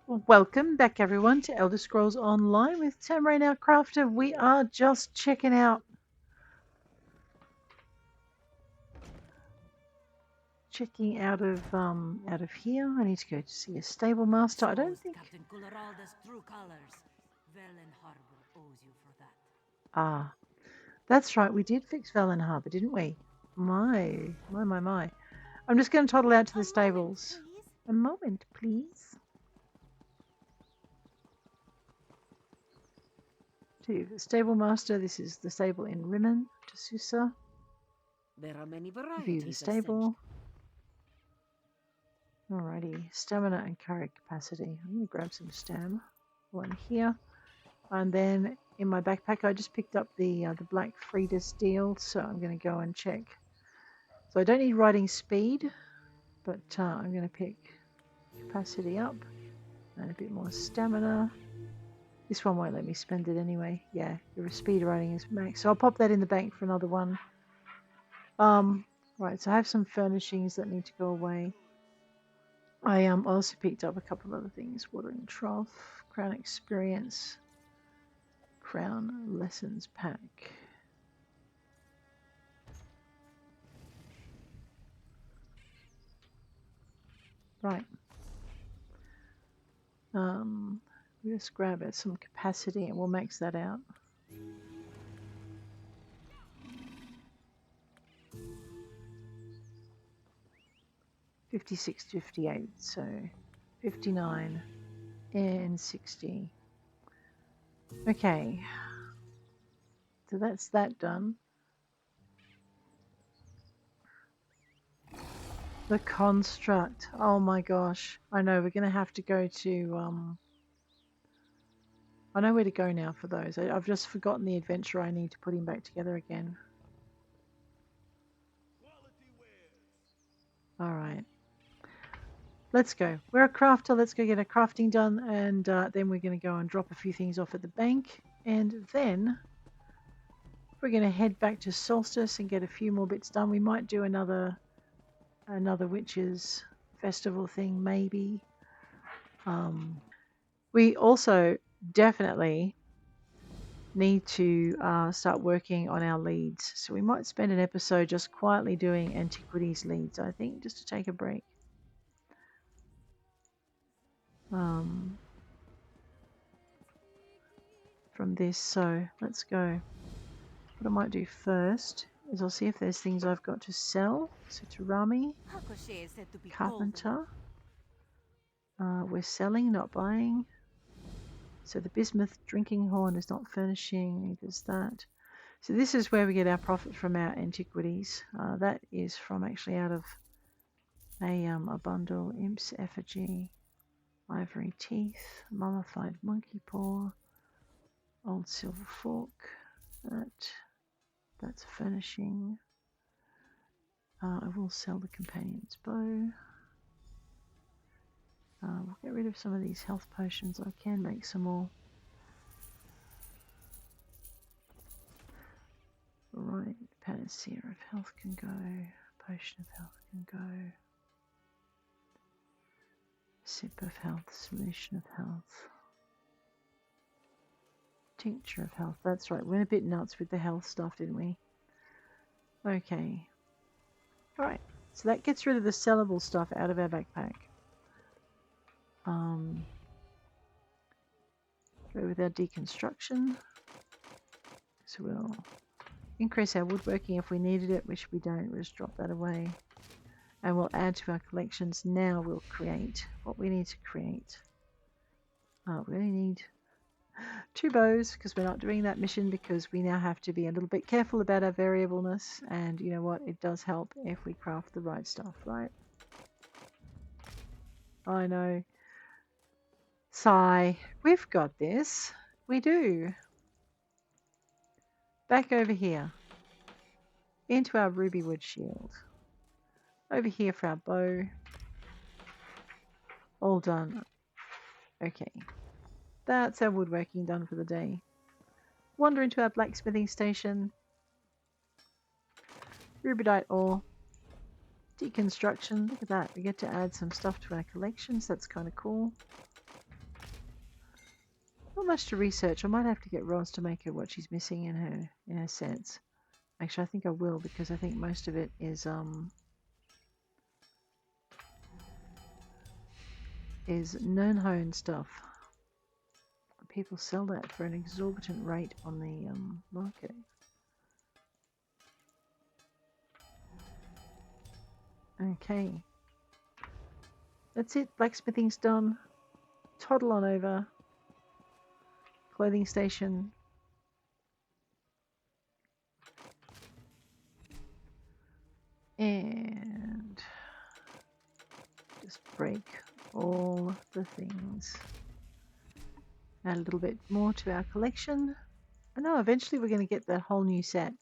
Welcome back everyone to Elder Scrolls Online with Tamrain our Crafter. We are just checking out out of here. I need to go to see a stable master. I don't think Captain Gularalda's true colors. Velen Harbor owes you for that. that's right, we did fix Velen Harbour, didn't we? My. I'm just gonna toddle out to the stables. A moment, please. To the stable master, this is the stable in Rimmen, to Susa. There are many View the varieties of stable. Alrighty, stamina and carry capacity. I'm going to grab some stam. One here. And then in my backpack, I just picked up the Black Frieda deal, so I'm going to go and check. So I don't need riding speed, but I'm going to pick capacity up and a bit more stamina. This one won't let me spend it anyway. Yeah, your speed riding is max. So I'll pop that in the bank for another one. Right, so I have some furnishings that need to go away. I also picked up a couple of other things. Watering trough, crown experience, crown lessons pack. Right. We'll just grab it some capacity and we'll max that out. $56, $58, so 59 and 60. Okay, so that's that done. The construct. Oh my gosh. I know we're going to have to go to I know where to go now for those. I've just forgotten the adventure I need to put him back together again. Alright. Let's go. We're a crafter. Let's go get our crafting done, and then we're going to go and drop a few things off at the bank, and then we're going to head back to Solstice and get a few more bits done. We might do another witches festival thing, maybe. We also definitely need to start working on our leads. So we might spend an episode just quietly doing Antiquities leads, I think, just to take a break. From this, so let's go. What I might do first is I'll see if there's things I've got to sell. So to Rami, carpenter. We're selling, not buying. So the bismuth drinking horn is not furnishing, neither is that. So this is where we get our profit from our antiquities. That is from actually out of a bundle, imp's effigy, ivory teeth, mummified monkey paw, old silver fork. That's furnishing. I will sell the companion's bow. We'll get rid of some of these health potions. I can make some more. Right, panacea of health can go. Potion of health can go. Sip of health, solution of health. Tincture of health, that's right. We went a bit nuts with the health stuff, didn't we? Okay. Alright, so that gets rid of the sellable stuff out of our backpack. Go with our deconstruction. So we'll increase our woodworking if we needed it, which we don't. We'll just drop that away. And we'll add to our collections. Now we'll create what we need to create. We only need 2 bows because we're not doing that mission because we now have to be a little bit careful about our variableness, and you know what, it does help if we craft the right stuff, right? I know. Sigh. We've got this. We do. Back over here. Into our ruby wood shield. Over here for our bow. All done. Okay. That's our woodworking done for the day. Wander into our blacksmithing station. Rubidite ore. Deconstruction. Look at that. We get to add some stuff to our collections. That's kind of cool. Not much to research. I might have to get Roz to make her what she's missing in her sets. Actually, I think I will, because I think most of it is Nernhone stuff. People sell that for an exorbitant rate on the market. Okay. That's it. Blacksmithing's done. Toddle on over. Clothing station. And just break all the things. Add a little bit more to our collection. I know eventually we're going to get that whole new set.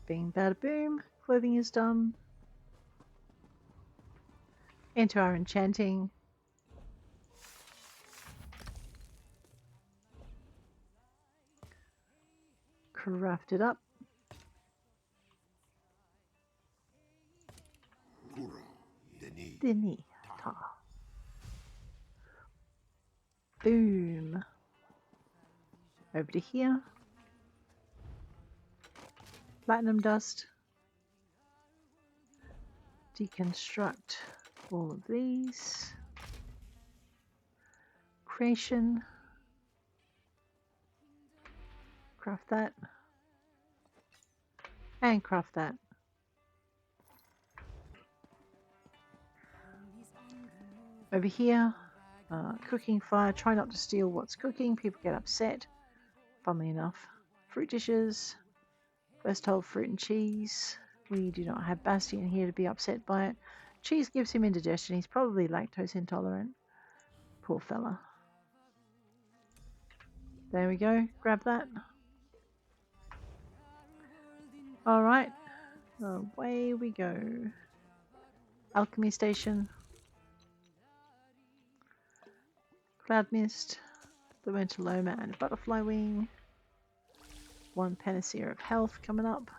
Bing bada boom, clothing is done. Into our enchanting. Craft it up. Dini. Boom. Over to here. Platinum dust. Deconstruct all of these. Creation. Craft that. And craft that. Over here, cooking fire. Try not to steal what's cooking. People get upset. Funnily enough. Fruit dishes. First hold fruit and cheese. We do not have Bastian here to be upset by it. Cheese gives him indigestion. He's probably lactose intolerant. Poor fella. There we go. Grab that. Alright. Away we go. Alchemy station. Cloud mist. The Ventiloma and a butterfly wing. 1 panacea of health coming up.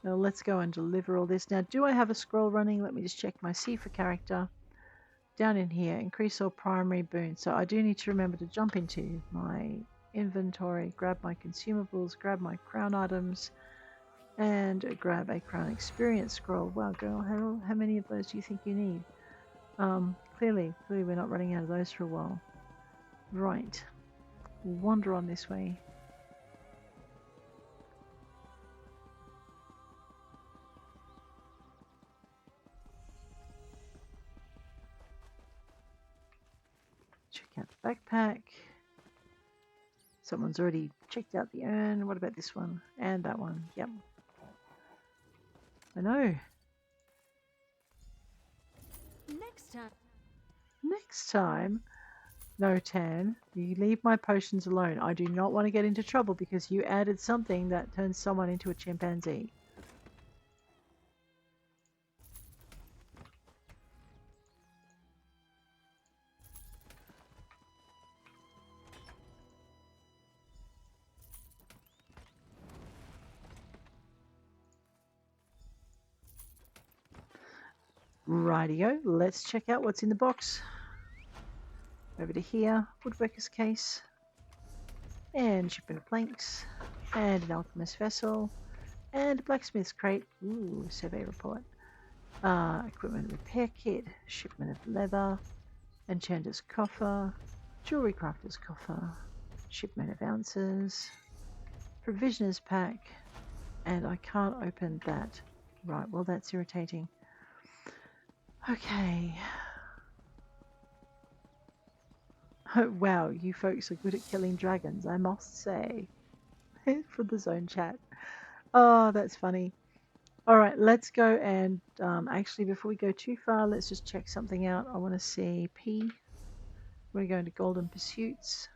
Now let's go and deliver all this. Now, do I have a scroll running? Let me just check my Sifa character. Down in here, increase all primary boons. So I do need to remember to jump into my inventory, grab my consumables, grab my crown items, and grab a crown experience scroll. Wow, girl, how many of those do you think you need? Clearly we're not running out of those for a while. Right, wander on this way. Check out the backpack. Someone's already checked out the urn. What about this one? And that one. Yep. I know. Next time, no, Tan, you leave my potions alone. I do not want to get into trouble because you added something that turns someone into a chimpanzee. Rightio, let's check out what's in the box. Over to here, woodworker's case, and shipment of planks, and an alchemist vessel, and a blacksmith's crate. Ooh, survey report. Equipment repair kit, shipment of leather, enchanter's coffer, jewelry crafter's coffer, shipment of ounces, provisioner's pack, and I can't open that. Right, well that's irritating. Okay. Oh, wow, you folks are good at killing dragons, I must say. For the zone chat. Oh, that's funny. Alright, let's go and actually before we go too far, let's just check something out. I want to see P. We're going to Golden Pursuits.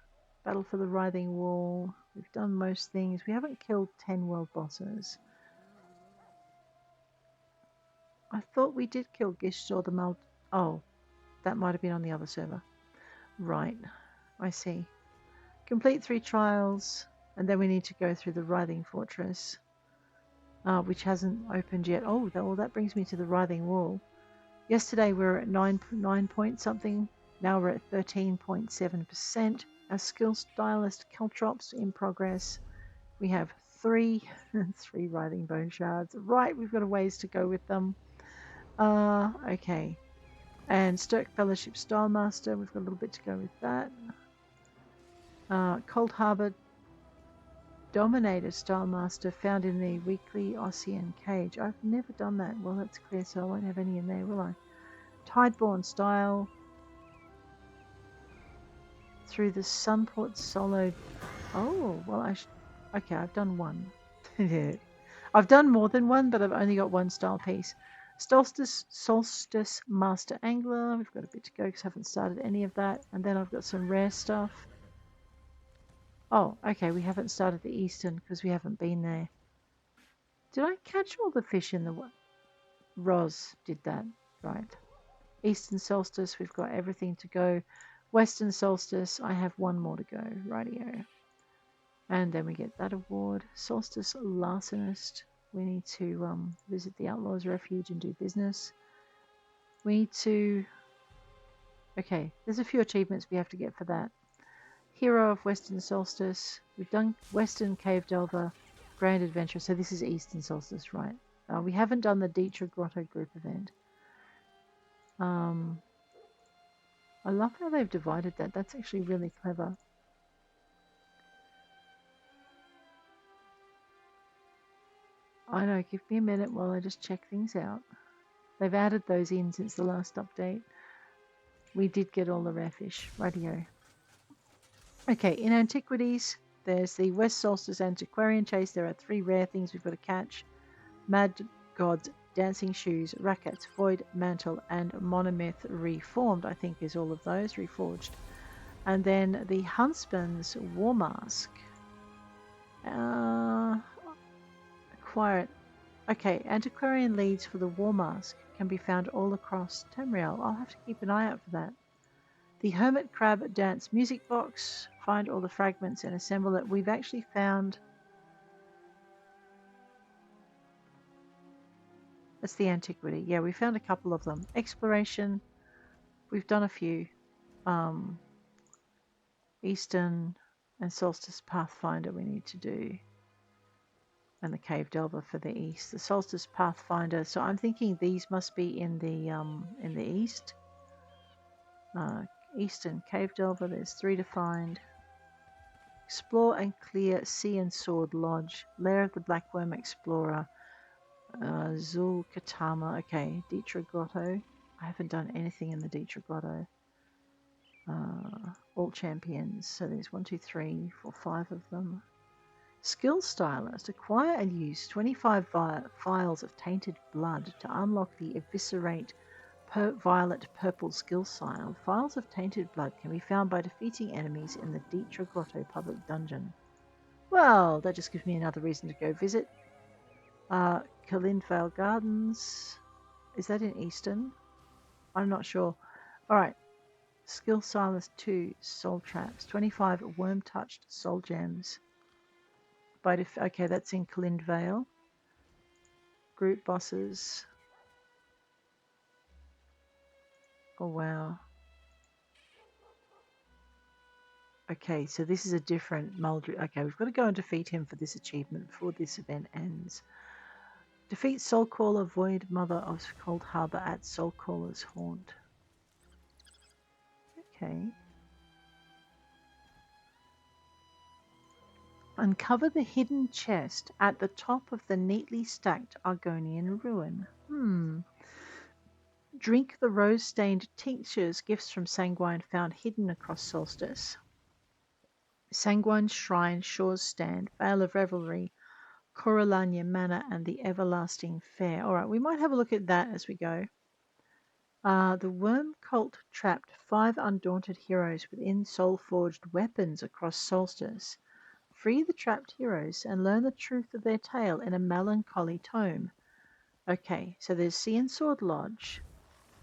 Battle for the Writhing Wall. We've done most things. We haven't killed 10 world bosses. I thought we did kill Gishtor the Mal... Oh, that might have been on the other server. Right, I see. Complete 3 trials. And then we need to go through the Writhing Fortress, which hasn't opened yet. Oh, that brings me to the Writhing Wall. Yesterday we were at 9 point something. Now we're at 13.7%. Our skill stylist caltrops in progress. We have three Writhing Bone Shards. Right, we've got a ways to go with them. Okay. And Stirk Fellowship Stylemaster, we've got a little bit to go with that. Cold Harbour Dominator Stylemaster found in the weekly Ossian Cage. I've never done that. Well, that's clear, so I won't have any in there, will I? Tideborn Style. Through the Sunport Solo. Oh, well, okay, I've done one. Yeah. I've done more than one, but I've only got one style piece. Solstice Master Angler. We've got a bit to go because I haven't started any of that. And then I've got some rare stuff. Oh, okay, we haven't started the Eastern because we haven't been there. Did I catch all the fish in the... Roz did that, right. Eastern Solstice, we've got everything to go. Western Solstice, I have one more to go. Rightio. And then we get that award. Solstice Larcenist. We need to visit the Outlaws Refuge and do business. We need to... Okay, there's a few achievements we have to get for that. Hero of Western Solstice. We've done Western Cave Delver, Grand Adventure. So this is Eastern Solstice, right? We haven't done the djerid Grotto group event. I love how they've divided that. That's actually really clever. I know, give me a minute while I just check things out. They've added those in since the last update. We did get all the rare fish. Radio. Okay, in Antiquities, there's the West Solstice Antiquarian Chase. There are 3 rare things we've got to catch. Mad God's Dancing Shoes, Racket's Void Mantle, and Monomyth Reformed, I think is all of those, Reforged. And then the Huntsman's War Mask. Acquire it. Okay, antiquarian leads for the War Mask can be found all across Tamrain. I'll have to keep an eye out for that. The Hermit Crab Dance Music Box. Find all the fragments and assemble it. We've actually found... That's the Antiquity. Yeah, we found a couple of them. Exploration. We've done a few. Eastern and Solstice Pathfinder we need to do. And the Cave Delver for the East. The Solstice Pathfinder. So I'm thinking these must be in the East. Eastern Cave Delver. There's 3 to find. Explore and clear Sea and Sword Lodge. Lair of the Blackworm Explorer. Zul Katama. Okay, djerid Grotto. I haven't done anything in the djerid Grotto. All champions. So there's 1, 2, 3, 4, 5 of them. Skill Stylist. Acquire and use 25 vials of tainted blood to unlock the Eviscerate Violet Purple skill style. Vials of tainted blood can be found by defeating enemies in the djerid Grotto public dungeon. Well, that just gives me another reason to go visit. Kalindvale Gardens. Is that in Eastern? I'm not sure. Alright. Skill Stylist 2. Soul Traps. 25 Worm-Touched Soul Gems. Okay, that's in Kalindvale. Group bosses. Oh, wow. Okay, so this is a different Muldry. Okay, we've got to go and defeat him for this achievement before this event ends. Defeat Soulcaller, Void Mother of Cold Harbour at Soulcaller's Haunt. Okay. Uncover the hidden chest at the top of the neatly stacked Argonian ruin. Drink the rose-stained tinctures, gifts from Sanguine found hidden across Solstice. Sanguine's Shrine, Shore's Stand, Vale of Revelry, Coralania Manor, and the Everlasting Fair. Alright, we might have a look at that as we go. The Worm Cult trapped 5 undaunted heroes within soul-forged weapons across Solstice. Free the trapped heroes and learn the truth of their tale in a melancholy tome. Okay, so there's Sea and Sword Lodge,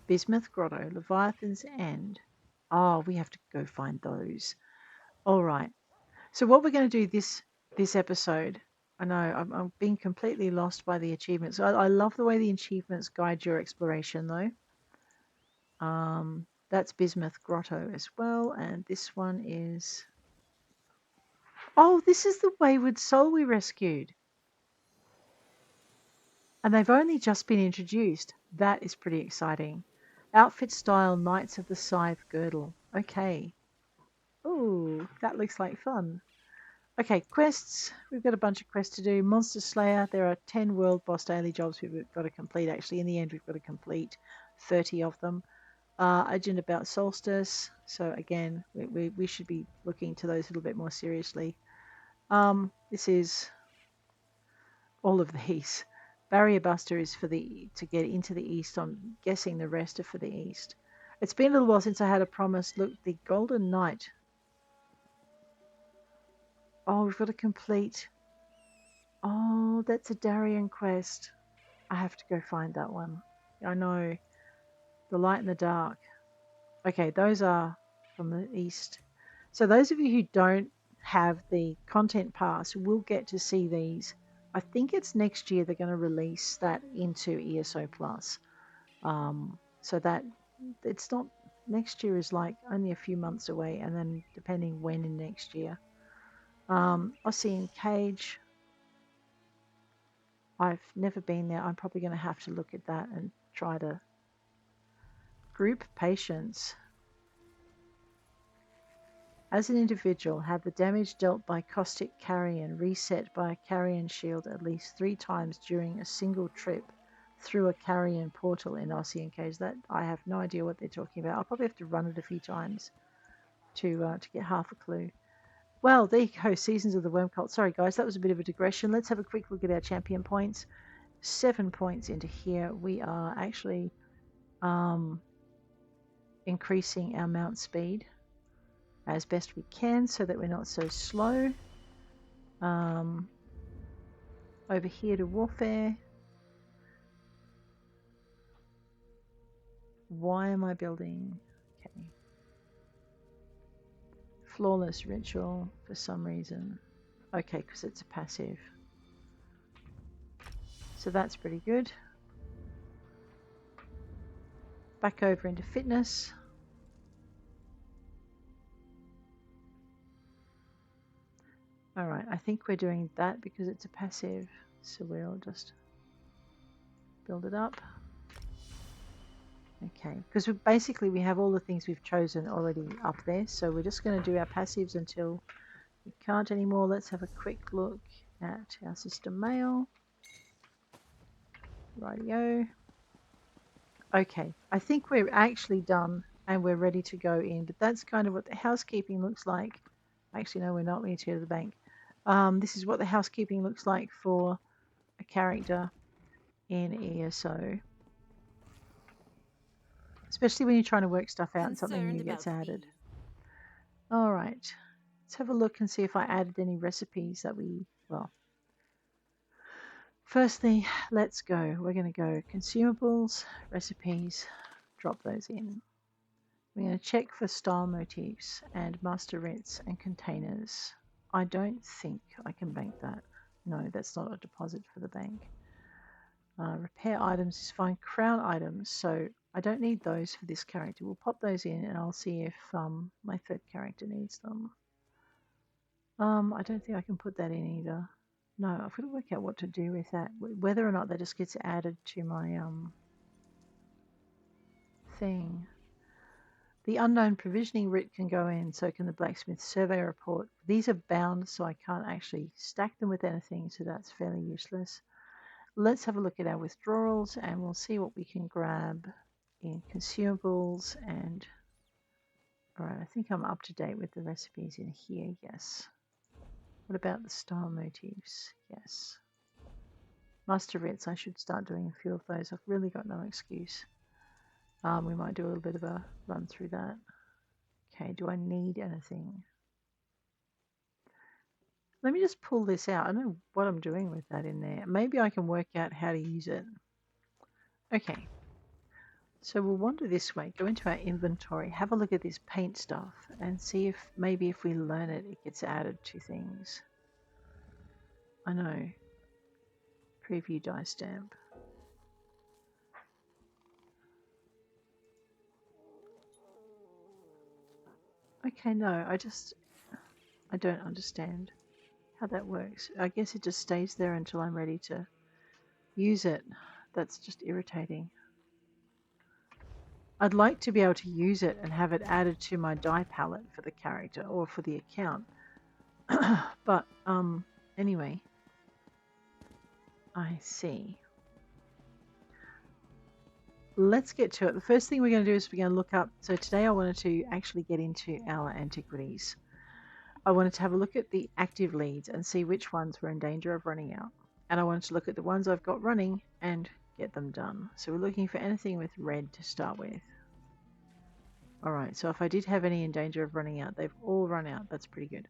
Bismuth Grotto, Leviathan's End. Oh, we have to go find those. Alright, so what we're going to do this this episode. I know I'm being completely lost by the achievements. I love the way the achievements guide your exploration, though. That's Bismuth Grotto as well, and this one is. Oh, this is the Wayward Soul we rescued, and they've only just been introduced. That is pretty exciting. Outfit style Knights of the Scythe Girdle. Okay. Ooh, that looks like fun. Okay, quests. We've got a bunch of quests to do. Monster Slayer. There are 10 world boss daily jobs we've got to complete. Actually, in the end, we've got to complete 30 of them. Agent about Solstice. So again, we should be looking to those a little bit more seriously. This is all of these. Barrier Buster is for to get into the east. I'm guessing the rest are for the east. It's been a little while since I had a promise. Look, the Golden Knight. Oh, we've got to complete. Oh, that's a Darien quest. I have to go find that one. I know. The Light and the Dark. Okay, those are from the east. So those of you who don't have the content pass will get to see these. I think it's next year they're going to release that into ESO Plus. So that it's not next year is like only a few months away, and then depending when in next year. Ossian Cage. I've never been there. I'm probably going to have to look at that and try to group patience. As an individual, have the damage dealt by caustic carrion reset by a carrion shield at least 3 times during a single trip through a carrion portal in Ossian Cage. That I have no idea what they're talking about. I'll probably have to run it a few times to get half a clue. Well, there you go. Seasons of the Worm Cult. Sorry, guys, that was a bit of a digression. Let's have a quick look at our champion points. 7 points into here. We are actually increasing our mount speed as best we can so that we're not so slow. Over here to warfare. Why am I building? Okay. Flawless ritual for some reason. Okay, because it's a passive. So that's pretty good. Back over into fitness. Alright, I think we're doing that because it's a passive, so we'll just build it up. Okay, because basically we have all the things we've chosen already up there, so we're just going to do our passives until we can't anymore. Let's have a quick look at our system mail. Rightio. Okay, I think we're actually done and we're ready to go in, but that's kind of what the housekeeping looks like. Actually, no, we're not. We need to go to the bank. This is what the housekeeping looks like for a character in ESO. Especially when you're trying to work stuff out and something new gets added. Alright, let's have a look and see if I added any recipes that well. Firstly, let's go. We're going to go consumables, recipes, drop those in. We're going to check for style motifs and master writs and containers. I don't think I can bank that. No, that's not a deposit for the bank. Repair items is fine. Crown items, so I don't need those for this character. We'll pop those in and I'll see if my third character needs them. I don't think I can put that in either. No, I've got to work out what to do with that. Whether or not that just gets added to my thing. The unknown provisioning writ can go in, so can the blacksmith survey report. These are bound, so I can't actually stack them with anything, so that's fairly useless. Let's have a look at our withdrawals and we'll see what we can grab in consumables. And alright, I think I'm up to date with the recipes in here. Yes. What about the style motifs? Yes. Master writs, I should start doing a few of those. I've really got no excuse. We might do a little bit of a run through that. Okay, do I need anything? Let me just pull this out. I don't know what I'm doing with that in there. Maybe I can work out how to use it. Okay. So we'll wander this way, go into our inventory, have a look at this paint stuff, and see if maybe if we learn it, it gets added to things. I know. Preview die stamp. Okay, no, I don't understand how that works. I guess it just stays there until I'm ready to use it. That's just irritating. I'd like to be able to use it and have it added to my die palette for the character or for the account. But, anyway. I see. Let's get to it. The first thing we're going to do is we're going to look up. So today I wanted to actually get into our antiquities. I wanted to have a look at the active leads and see which ones were in danger of running out. And I wanted to look at the ones I've got running and get them done. So we're looking for anything with red to start with. Alright, so if I did have any in danger of running out, they've all run out. That's pretty good.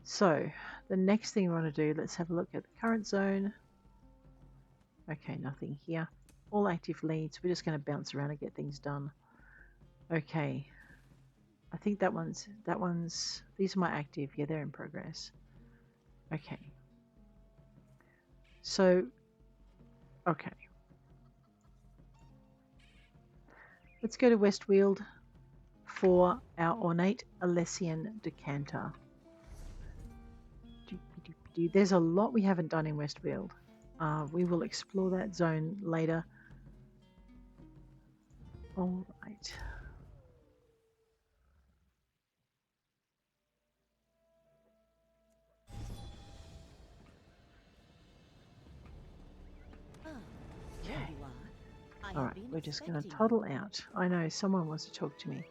So the next thing we want to do, let's have a look at the current zone. Okay, nothing here. All active leads. We're just going to bounce around and get things done. Okay. I think that one's, these are my active. Yeah, they're in progress. Okay. So, okay. Let's go to West Weald for our ornate Alessian decanter. There's a lot we haven't done in West Weald. We will explore that zone later. All right. Okay. All right, we're just going to toddle out. I know someone wants to talk to me.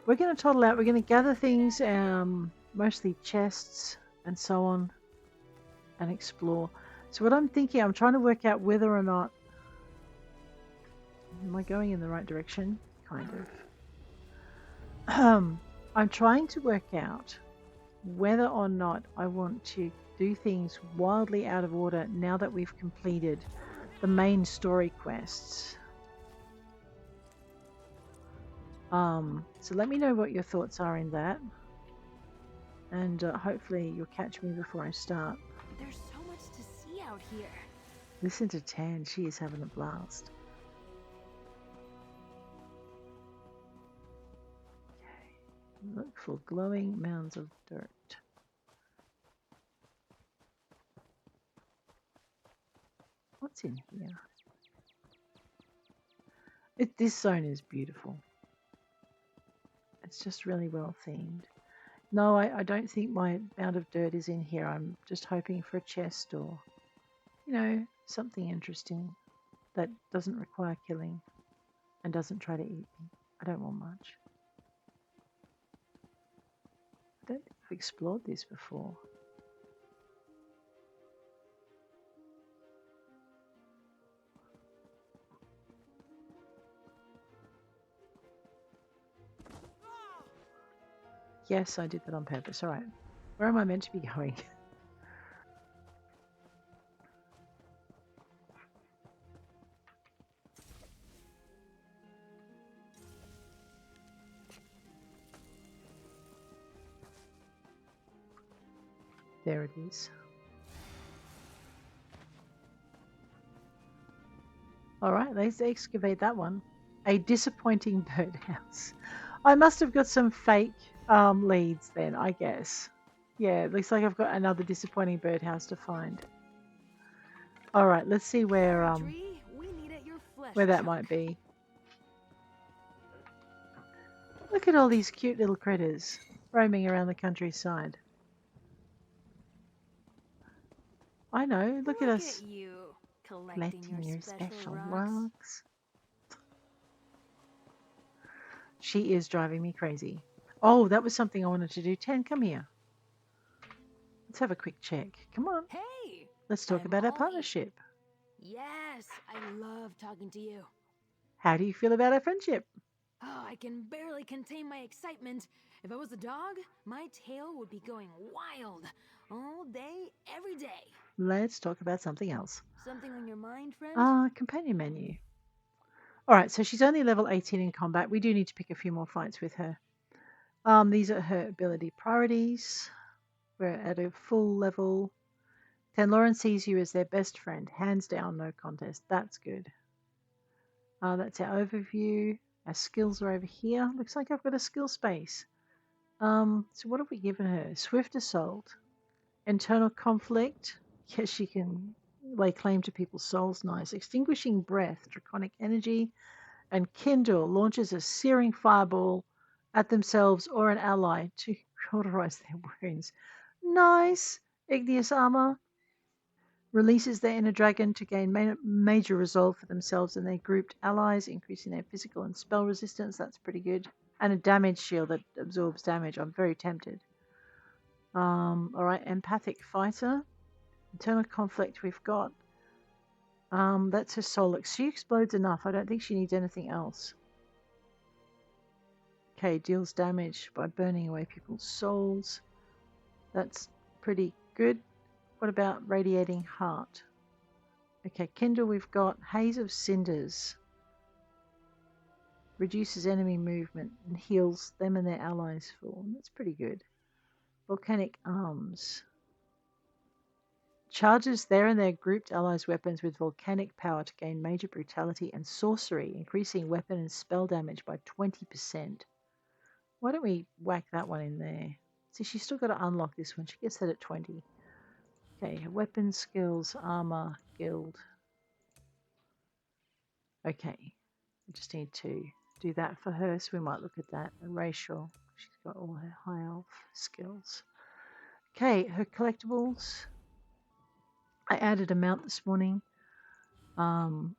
We're going to toddle out. We're going to gather things, mostly chests and so on, and explore. So what I'm thinking, I'm trying to work out whether or not, am I going in the right direction? Kind of. I'm trying to work out whether or not I want to do things wildly out of order now that we've completed the main story quests. So let me know what your thoughts are in that, and hopefully you'll catch me before I start. There's so much to see out here. Listen to Tan, she is having a blast. Okay. Look for glowing mounds of dirt. What's in here? This zone is beautiful. It's just really well themed. No, I don't think my mound of dirt is in here. I'm just hoping for a chest or, you know, something interesting that doesn't require killing and doesn't try to eat me. I don't want much. I don't think I've explored this before. Yes, I did that on purpose. All right. Where am I meant to be going? There it is. All right, let's excavate that one. A disappointing birdhouse. I must have got some fake leads then, I guess. Yeah, it looks like I've got another disappointing birdhouse to find. All right, let's see where that might be. Look at all these cute little critters roaming around the countryside. I know, look at us collecting your special rocks. She is driving me crazy. Oh, that was something I wanted to do. Tan, come here. Let's have a quick check. Come on. Hey! Let's talk about our partnership. Yes, I love talking to you. How do you feel about our friendship? Oh, I can barely contain my excitement. If I was a dog, my tail would be going wild. All day, every day. Let's talk about something else. Something on your mind, friend? Companion menu. Alright, so she's only level 18 in combat. We do need to pick a few more fights with her. These are her ability priorities. We're at a full level. Tenloran sees you as their best friend. Hands down, no contest. That's good. That's our overview. Our skills are over here. Looks like I've got a skill space. So what have we given her? Swift Assault. Internal Conflict. Yes, she can lay claim to people's souls. Nice. Extinguishing Breath. Draconic Energy. And Kindle launches a searing fireball at themselves or an ally to cauterize their wounds. Nice. Igneous Armor. Releases their inner dragon to gain major resolve for themselves and their grouped allies, increasing their physical and spell resistance. That's pretty good. And a damage shield that absorbs damage. I'm very tempted. Alright, Empathic Fighter. Internal Conflict we've got. That's her Solix. She explodes enough. I don't think she needs anything else. Okay, deals damage by burning away people's souls. That's pretty good. What about Radiating Heart? Okay, Kindle we've got Haze of Cinders. Reduces enemy movement and heals them and their allies full. That's pretty good. Volcanic Arms. Charges their and their grouped allies' weapons with volcanic power to gain major brutality and sorcery, increasing weapon and spell damage by 20%. Why don't we whack that one in there? See, she's still got to unlock this one. She gets that at 20. Okay, weapon skills, armor, guild. Okay, we just need to do that for her, so we might look at that. A racial, she's got all her high elf skills. Okay, her collectibles. I added a mount this morning. The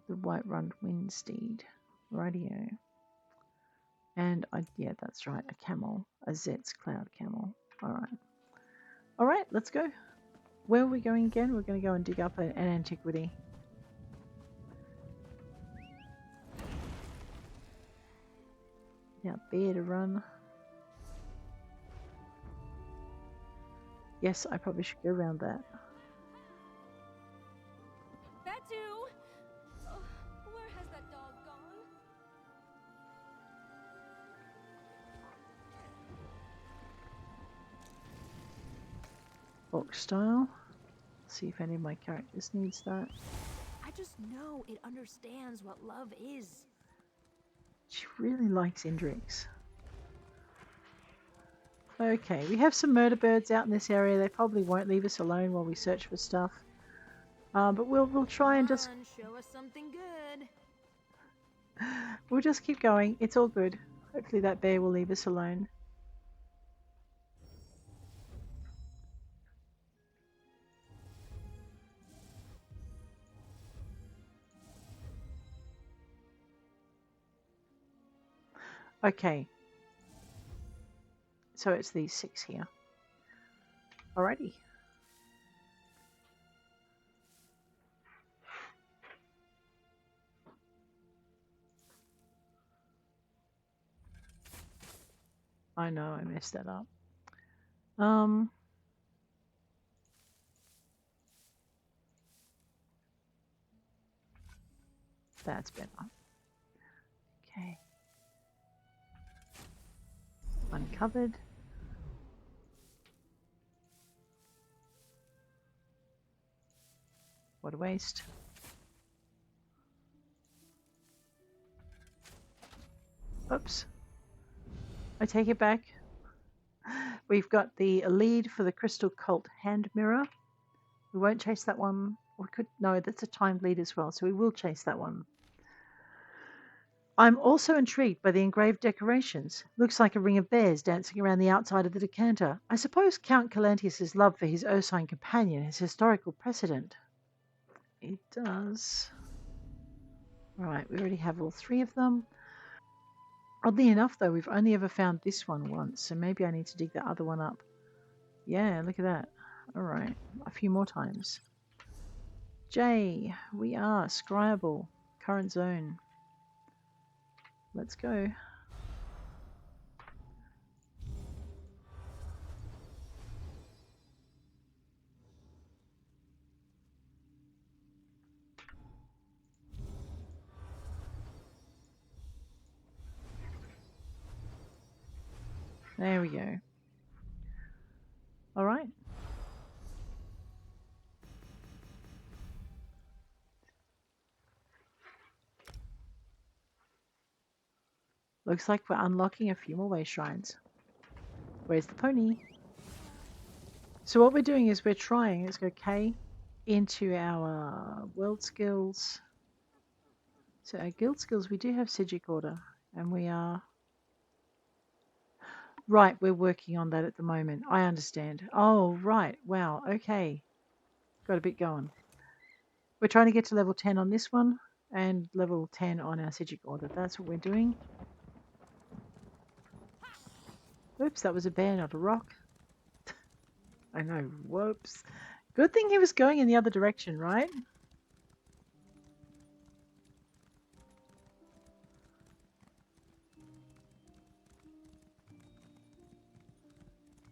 White-Run Windsteed radio. And yeah, that's right, a camel, a Zet's Cloud Camel. All right, let's go. Where are we going again? We're going to go and dig up an antiquity. Now, bear to run. Yes, I probably should go around that. Where has that dog gone? Orc style. See if any of my characters needs that. I just know it understands what love is. She really likes Indrix. Okay, we have some murder birds out in this area. They probably won't leave us alone while we search for stuff. But we'll try and just show us something good. We'll just keep going. It's all good. Hopefully that bear will leave us alone. Okay. So it's these 6 here. Alrighty. I know I messed that up. That's better. Okay. Uncovered. What a waste. Oops. I take it back. We've got the lead for the crystalcut hand mirror. We won't chase that one. We could, no, that's a timed lead as well, so we will chase that one. I'm also intrigued by the engraved decorations. Looks like a ring of bears dancing around the outside of the decanter. I suppose Count Calantius' love for his Ursine companion has historical precedent. It does. Right, we already have all 3 of them. Oddly enough, though, we've only ever found this one once, so maybe I need to dig the other one up. Yeah, look at that. Alright, a few more times. J, we are Scryable, current zone. Let's go. There we go. All right. Looks like we're unlocking a few more way shrines. Where's the pony? So what we're doing is we're trying, let's go K into our world skills. So our guild skills, we do have Psijic order, and we are right, we're working on that at the moment. I understand. Oh, right. Wow. Okay. Got a bit going. We're trying to get to level 10 on this one and level 10 on our Psijic order. That's what we're doing. Oops, that was a bear, not a rock. I know. Whoops. Good thing he was going in the other direction, right?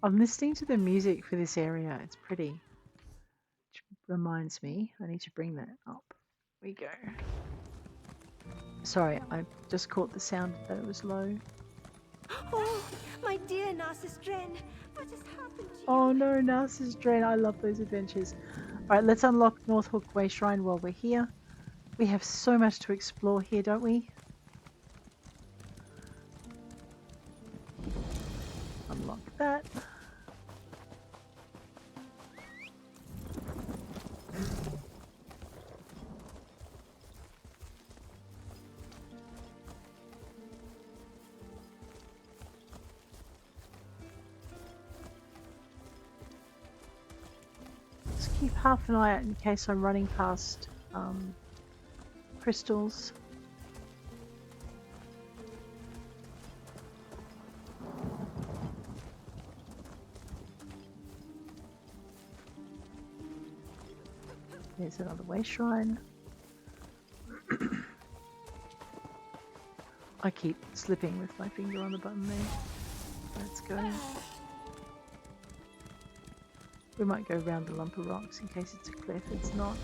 I'm listening to the music for this area. It's pretty. Which reminds me, I need to bring that up. We go. Sorry, I just caught the sound that it was low. Oh, my dear Narcissus Dren, what has happened to you? Oh no, Narcissus Dren, I love those adventures. Alright, let's unlock North Hook Way Shrine while we're here. We have so much to explore here, don't we? Unlock that. Just keep half an eye out in case I'm running past crystals. There's another way shrine. I keep slipping with my finger on the button there. Let's go. We might go around the lump of rocks in case it's a cliff. It's not.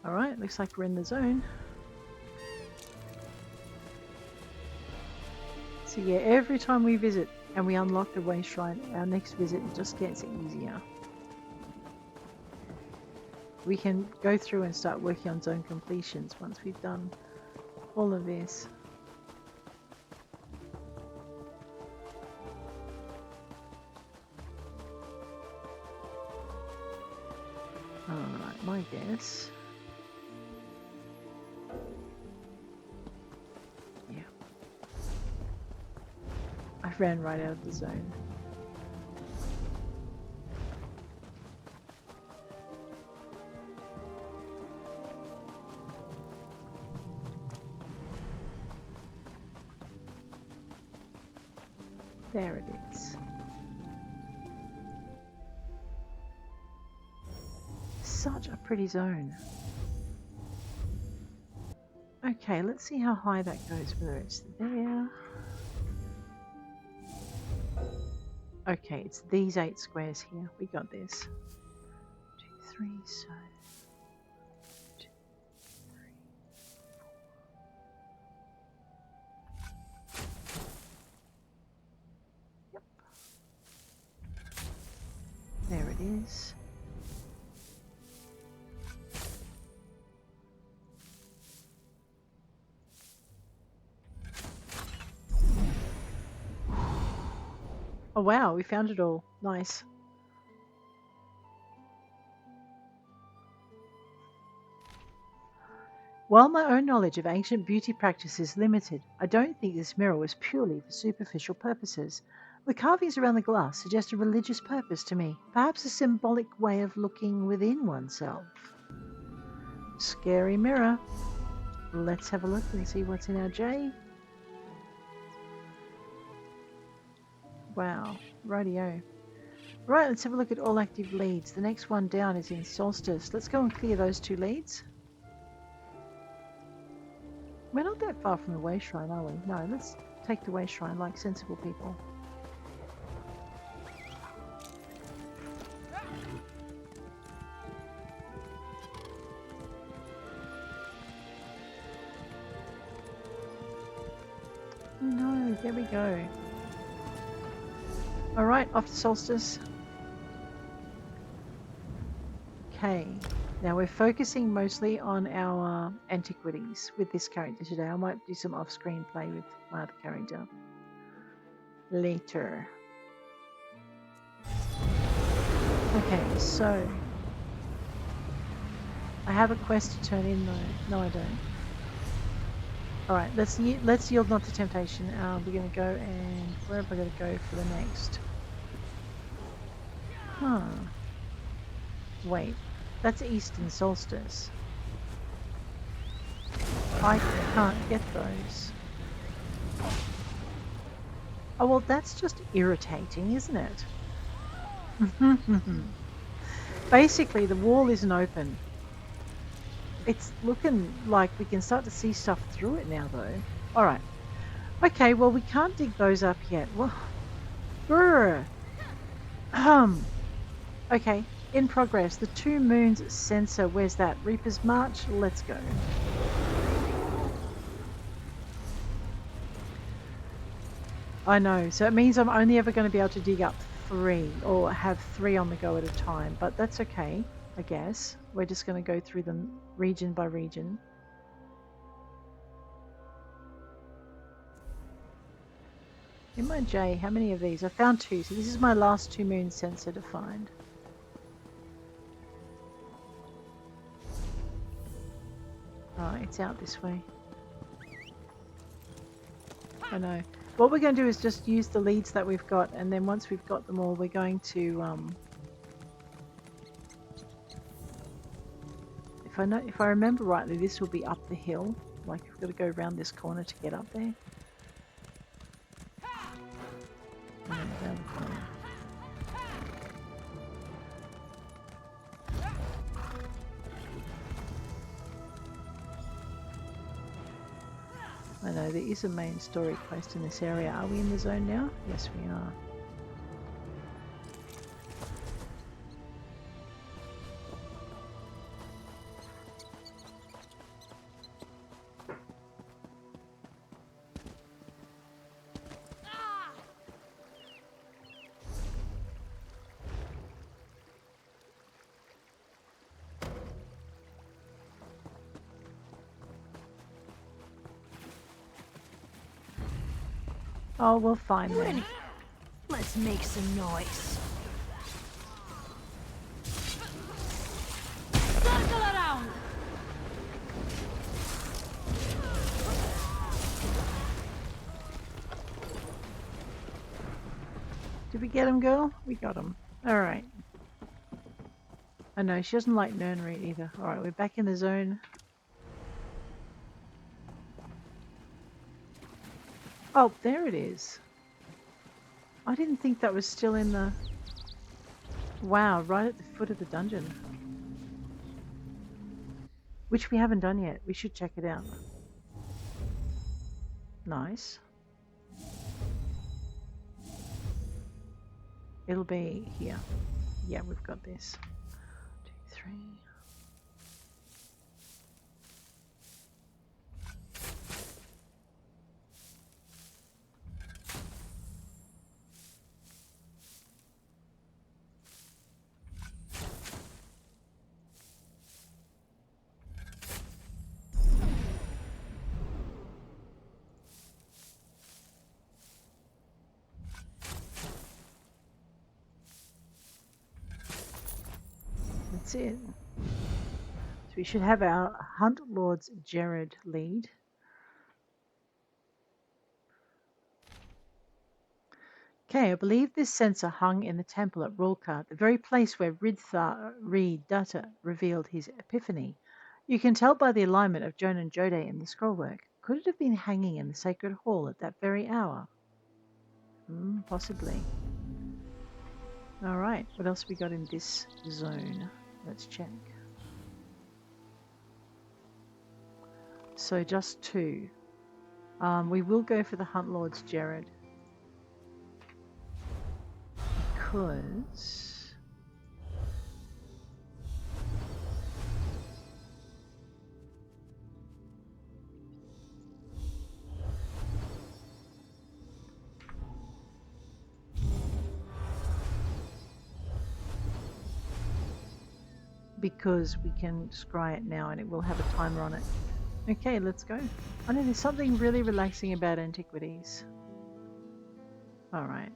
Alright, looks like we're in the zone. So yeah, every time we visit and we unlock the way shrine, our next visit just gets easier. We can go through and start working on zone completions once we've done all of this. Alright, my guess. Yeah. I ran right out of the zone. There it is. Such a pretty zone. Okay, let's see how high that goes, whether it's there. Okay, it's these 8 squares here. We got this. 2, 3, so 2, 3, 4. Yep. There it is. Oh wow, we found it all. Nice. While my own knowledge of ancient beauty practice is limited, I don't think this mirror was purely for superficial purposes. The carvings around the glass suggest a religious purpose to me, perhaps a symbolic way of looking within oneself. Scary mirror. Let's have a look and see what's in our J. Wow, rightio. Right, let's have a look at all active leads. The next one down is in Solstice. Let's go and clear those 2 leads. We're not that far from the way shrine, are we? No, let's take the way shrine like sensible people. there we go. Alright, off to Solstice. Okay, now we're focusing mostly on our antiquities with this character today. I might do some off-screen play with my other character later. Okay, so I have a quest to turn in though. No, I don't. Alright, let's yield not to temptation. We're going to go and where am I going to go for the next? Huh. Wait, that's Eastern Solstice. I can't get those. Oh, well, that's just irritating, isn't it? Basically, the wall isn't open. It's looking like we can start to see stuff through it now, though. Alright. Okay, well, we can't dig those up yet. Well, brr. Okay, in progress. The Two Moons censer. Where's that? Reaper's March? Let's go. I know, so it means I'm only ever going to be able to dig up 3 or have 3 on the go at a time, but that's okay, I guess. We're just going to go through them region by region. In my J, how many of these? I found 2, so this is my last Two Moons censer to find. Oh, it's out this way. I know. What we're going to do is just use the leads that we've got, and then once we've got them all, we're going to if I remember rightly, this will be up the hill. Like we've got to go around this corner to get up there. And then down the corner. I know there is a main story quest in this area. Are we in the zone now? Yes, we are. Oh, we'll find them. Let's make some noise. Circle around. Did we get him, girl? We got him. Alright. I know, she doesn't like Nernry either. Alright, we're back in the zone. Oh, there it is. I didn't think that was still in the... Wow, right at the foot of the dungeon. Which we haven't done yet. We should check it out. Nice. It'll be here. Yeah, we've got this. 2, 3... That's it. So we should have our Hunt-Lord's djerid lead. Okay, I believe this censer hung in the temple at Rolka, the very place where Ridthar Reed Dutta revealed his epiphany. You can tell by the alignment of Joan and Jode in the scrollwork. Could it have been hanging in the sacred hall at that very hour? Possibly. Alright, what else we got in this zone? Let's check. So just 2. We will go for the Hunt-Lord's djerid. Because... because we can scry it now and it will have a timer on it. Okay, let's go. I know there's something really relaxing about Antiquities. Alright.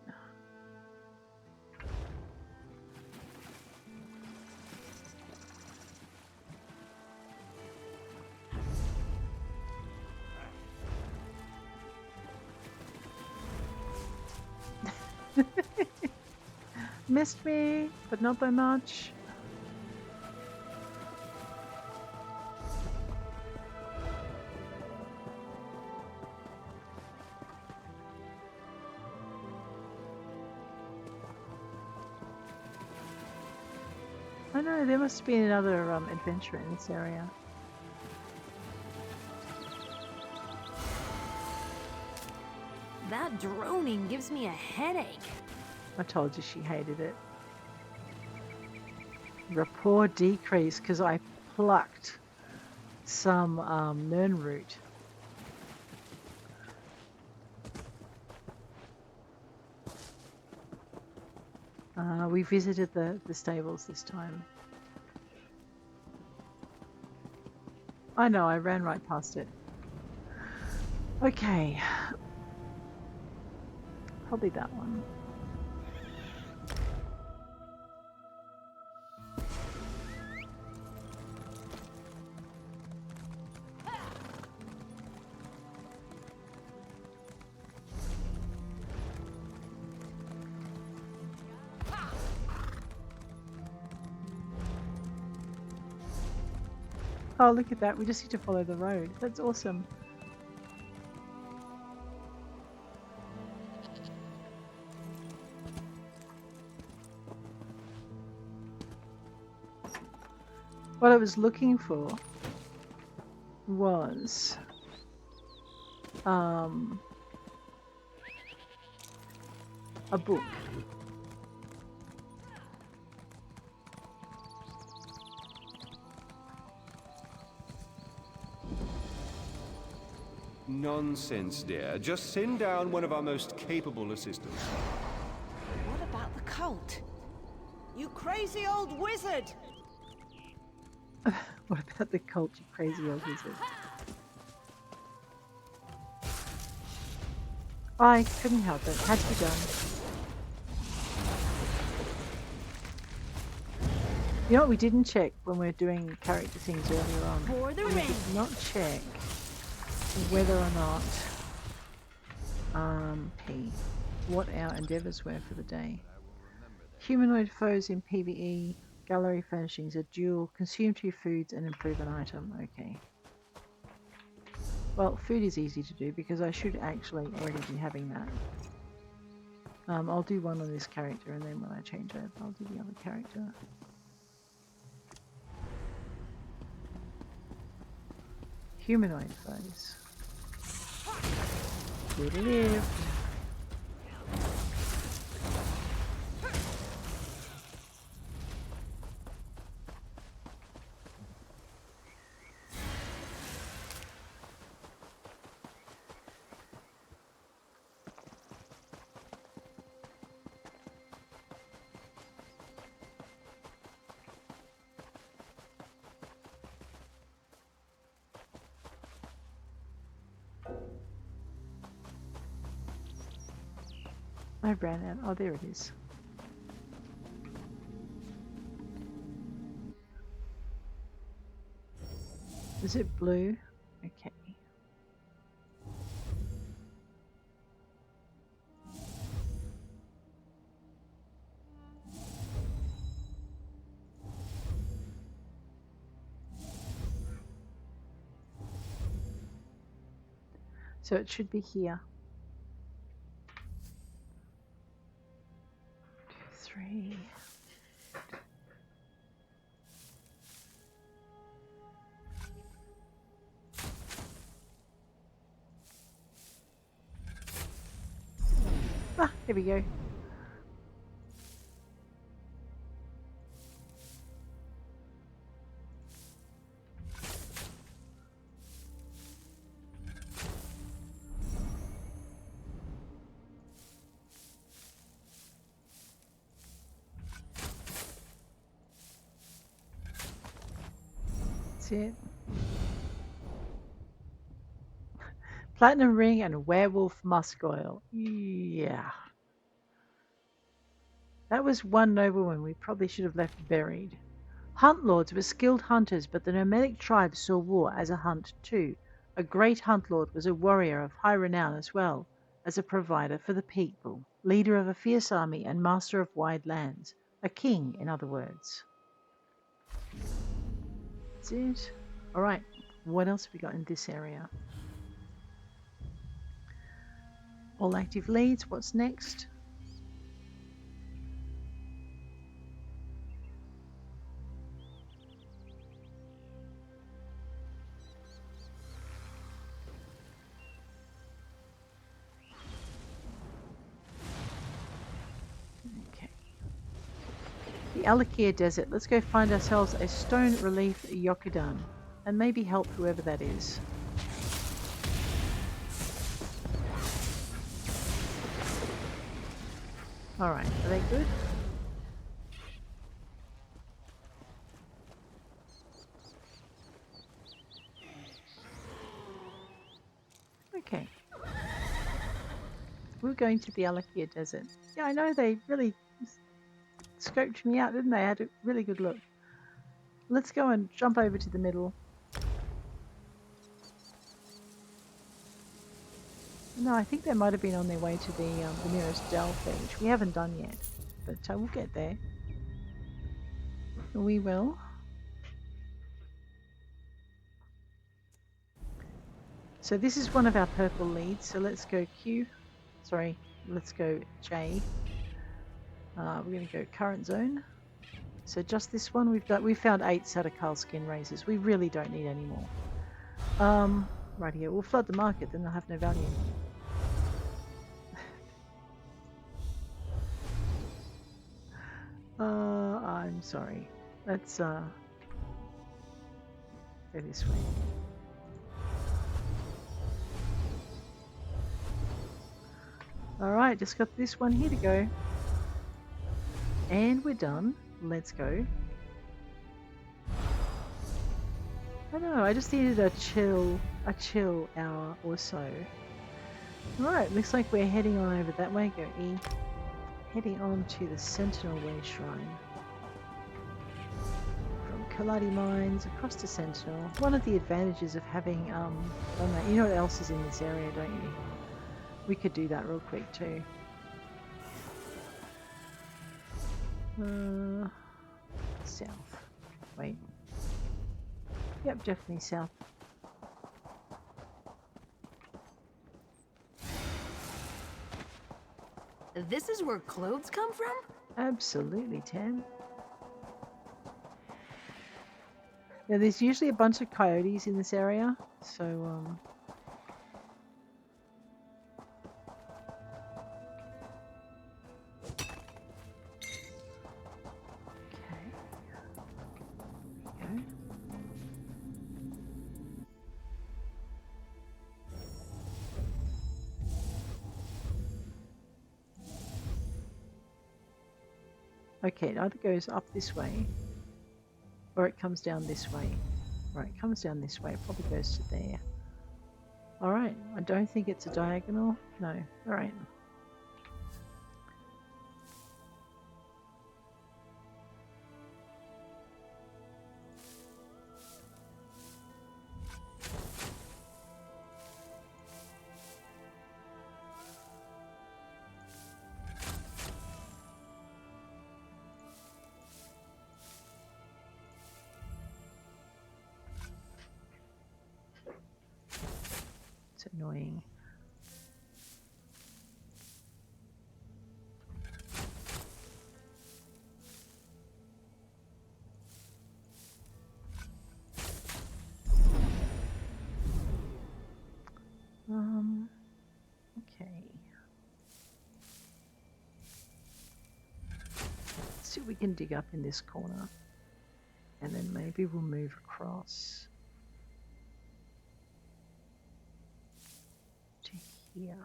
Missed me, but not by much. I know, there must be another adventure in this area. That droning gives me a headache. I told you she hated it. Rapport decrease because I plucked some Nern root. We visited the stables this time. I know, I ran right past it. Okay. Probably that one. Oh, look at that. We just need to follow the road. That's awesome. What I was looking for was a book. Nonsense, dear. Just send down one of our most capable assistants. What about the cult? You crazy old wizard! What about the cult, you crazy old wizard? I couldn't help it. Had to be done. You know what we didn't check when we were doing character things earlier on? For the We rain. did not check whether or not what our endeavours were for the day. Humanoid foes in PvE, gallery furnishings, a duel, consume 2 foods and improve an item. Okay. Well, food is easy to do because I should actually already be having that. I'll do one on this character and then when I change it, I'll do the other character. Humanoid foes. Good live. I ran out. Oh, there it is. Is it blue? Okay. So it should be here. 2, 3. Ah, there we go. That's it. Platinum ring and werewolf musk oil. Yeah. That was one nobleman we probably should have left buried. Hunt-Lords were skilled hunters, but the nomadic tribes saw war as a hunt too. A great Hunt-Lord was a warrior of high renown as well as a provider for the people, leader of a fierce army and master of wide lands. A king, in other words. That's it. Alright, what else have we got in this area? All active leads, what's next? Okay. The Alik'r Desert. Let's go find ourselves a stone relief Yokudan and maybe help whoever that is. Alright, are they good? Okay. We're going to the Alik'r Desert. Yeah, I know they really scoped me out, didn't they? I had a really good look. Let's go and jump over to the middle. No, I think they might have been on their way to the nearest dell fair, which we haven't done yet. But we'll get there. We will. So this is one of our purple leads. So let's go Q. Sorry, let's go J. We're going to go current zone. So just this one. We found 8 Sadakal skin razors. We really don't need any more. Right here. We'll flood the market, then they'll have no value. I'm sorry. Let's go this way. Alright, just got this one here to go. And we're done. Let's go. I don't know, I just needed a chill hour or so. Alright, looks like we're heading on over that way. Go E. Heading on to the Sentinel Way Shrine. From Kaladi Mines across to Sentinel. One of the advantages of having done that, you know what else is in this area, don't you? We could do that real quick too. South. Wait. Yep, definitely south. This is where clothes come from? Absolutely, Tam. Yeah, there's usually a bunch of coyotes in this area, so okay, it either goes up this way or it comes down this way. Right, it comes down this way, it probably goes to there. Alright, I don't think it's a diagonal. No, alright. It's annoying. Okay. Let's see what we can dig up in this corner. And then maybe we'll move across to here.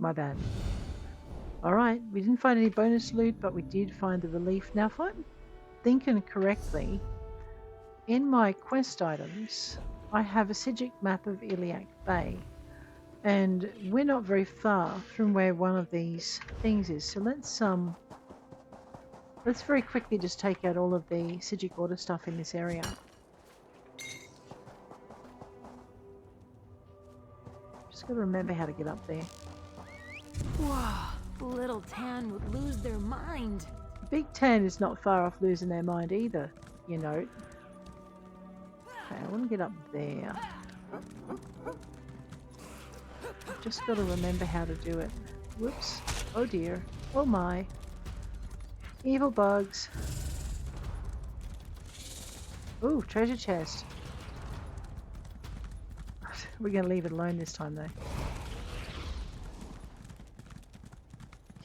My bad. Alright, we didn't find any bonus loot, but we did find the relief. Now, if I'm thinking correctly, in my quest items, I have a Psijic map of Iliac Bay. And we're not very far from where one of these things is. So let's very quickly just take out all of the Psijic order stuff in this area. Just gotta remember how to get up there. Whoa, little Tan would lose their mind. Big Tan is not far off losing their mind either, you know. Okay, I want to get up there. Just gotta remember how to do it. Whoops. Oh dear. Oh my. Evil bugs. Ooh, treasure chest. We're gonna leave it alone this time though.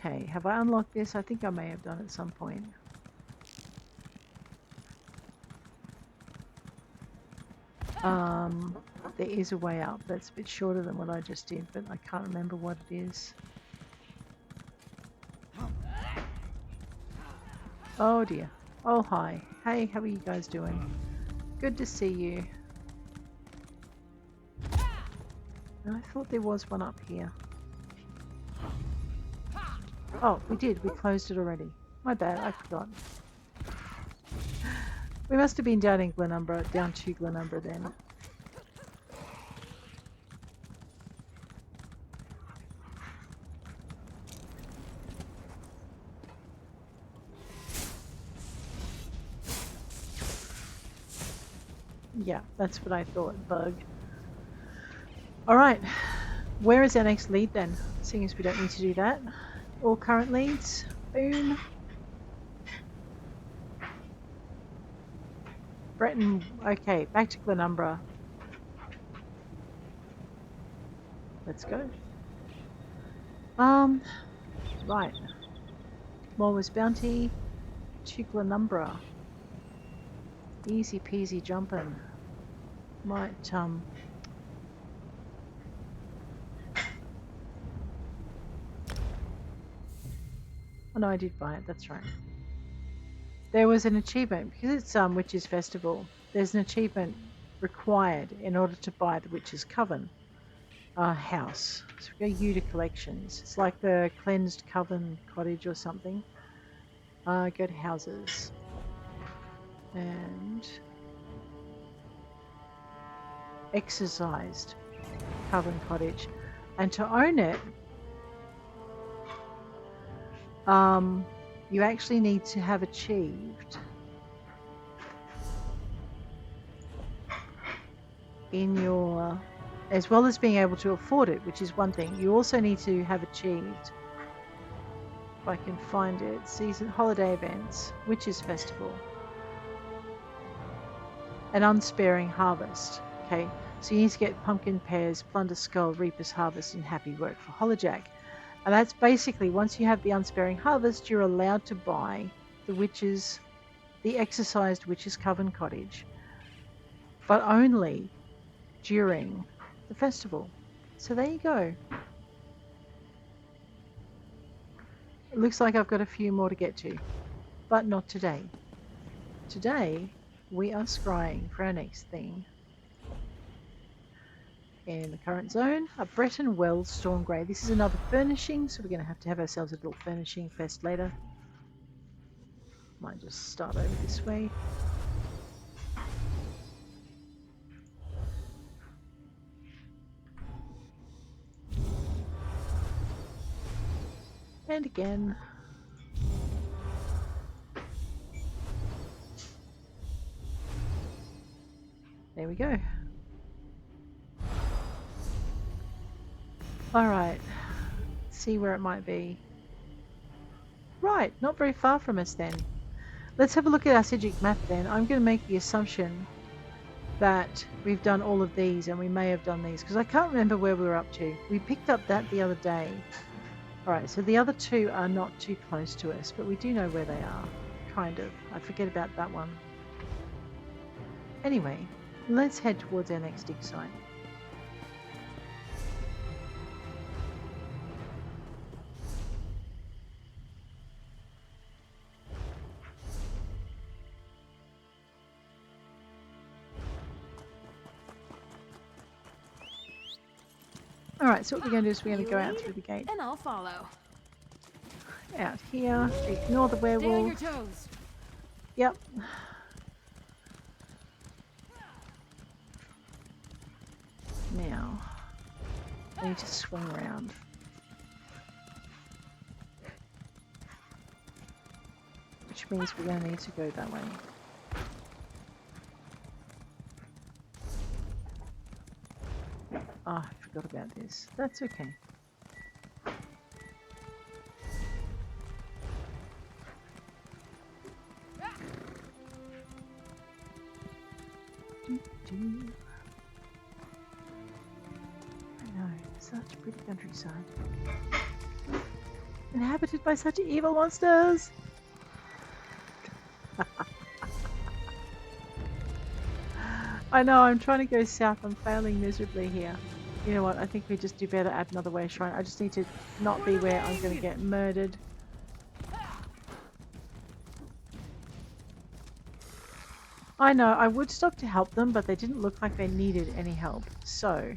Okay, have I unlocked this? I think I may have done at some point. There is a way up that's a bit shorter than what I just did, but I can't remember what it is. Oh dear. Oh hi. Hey, how are you guys doing? Good to see you. I thought there was one up here. Oh, we did. We closed it already. My bad, I forgot. We must have been down in Glenumbra, down to Glenumbra then. Yeah, that's what I thought, bug. Alright, where is our next lead then? Seeing as we don't need to do that. All current leads. Boom. Breton. Okay, back to Glenumbra. Let's go. Right. Morwa's bounty to Glenumbra. Easy peasy jumping. Might oh no, I did buy it, that's right. There was an achievement, because it's Witches' Festival, there's an achievement required in order to buy the Witches' Coven house. So we go U to collections. It's like the Cleansed Coven Cottage or something. Go to houses. And exercised Coven Cottage. And to own it, you actually need to have achieved in your, as well as being able to afford it, which is one thing, you also need to have achieved, if I can find it, season holiday events, Witches' Festival, an unsparing harvest. Okay, so you need to get pumpkin pears, plunder skull, reaper's harvest, and happy work for Holojack. And that's basically, once you have the unsparing harvest, you're allowed to buy the exercised Witches' Coven Cottage, but only during the festival. So there you go. It looks like I've got a few more to get to, but not today. Today, we are scrying for our next thing. In the current zone, a Breton Weald Storm Grey. This is another furnishing, so we're going to have ourselves a little furnishing fest later. Might just start over this way. And again. There we go. Alright, see where it might be. Right, not very far from us then. Let's have a look at our Psijic map then. I'm going to make the assumption that we've done all of these, and we may have done these, because I can't remember where we were up to. We picked up that the other day. Alright, so the other two are not too close to us, but we do know where they are. Kind of. I forget about that one. Anyway, let's head towards our next dig site. Alright, so what we're going to do is we're going to go out through the gate. And I'll follow. Out here. Ignore the Stay on your werewolf. toes. Yep. Now, I need to swing around. Which means we're going to need to go that way. Oh, I forgot about this. That's okay. I know, such pretty countryside. Inhabited by such evil monsters! I know, I'm trying to go south. I'm failing miserably here. You know what? I think we just do better at another way shrine. I just need to not be where I'm going to get murdered. I know, I would stop to help them, but they didn't look like they needed any help. So...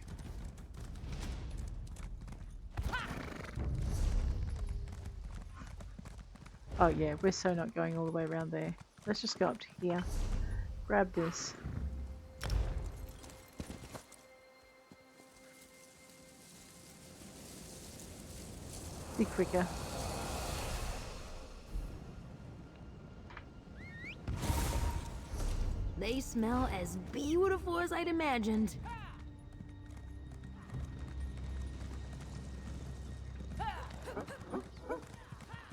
oh yeah, we're so not going all the way around there. Let's just go up to here. Grab this. Be quicker. They smell as beautiful as I'd imagined.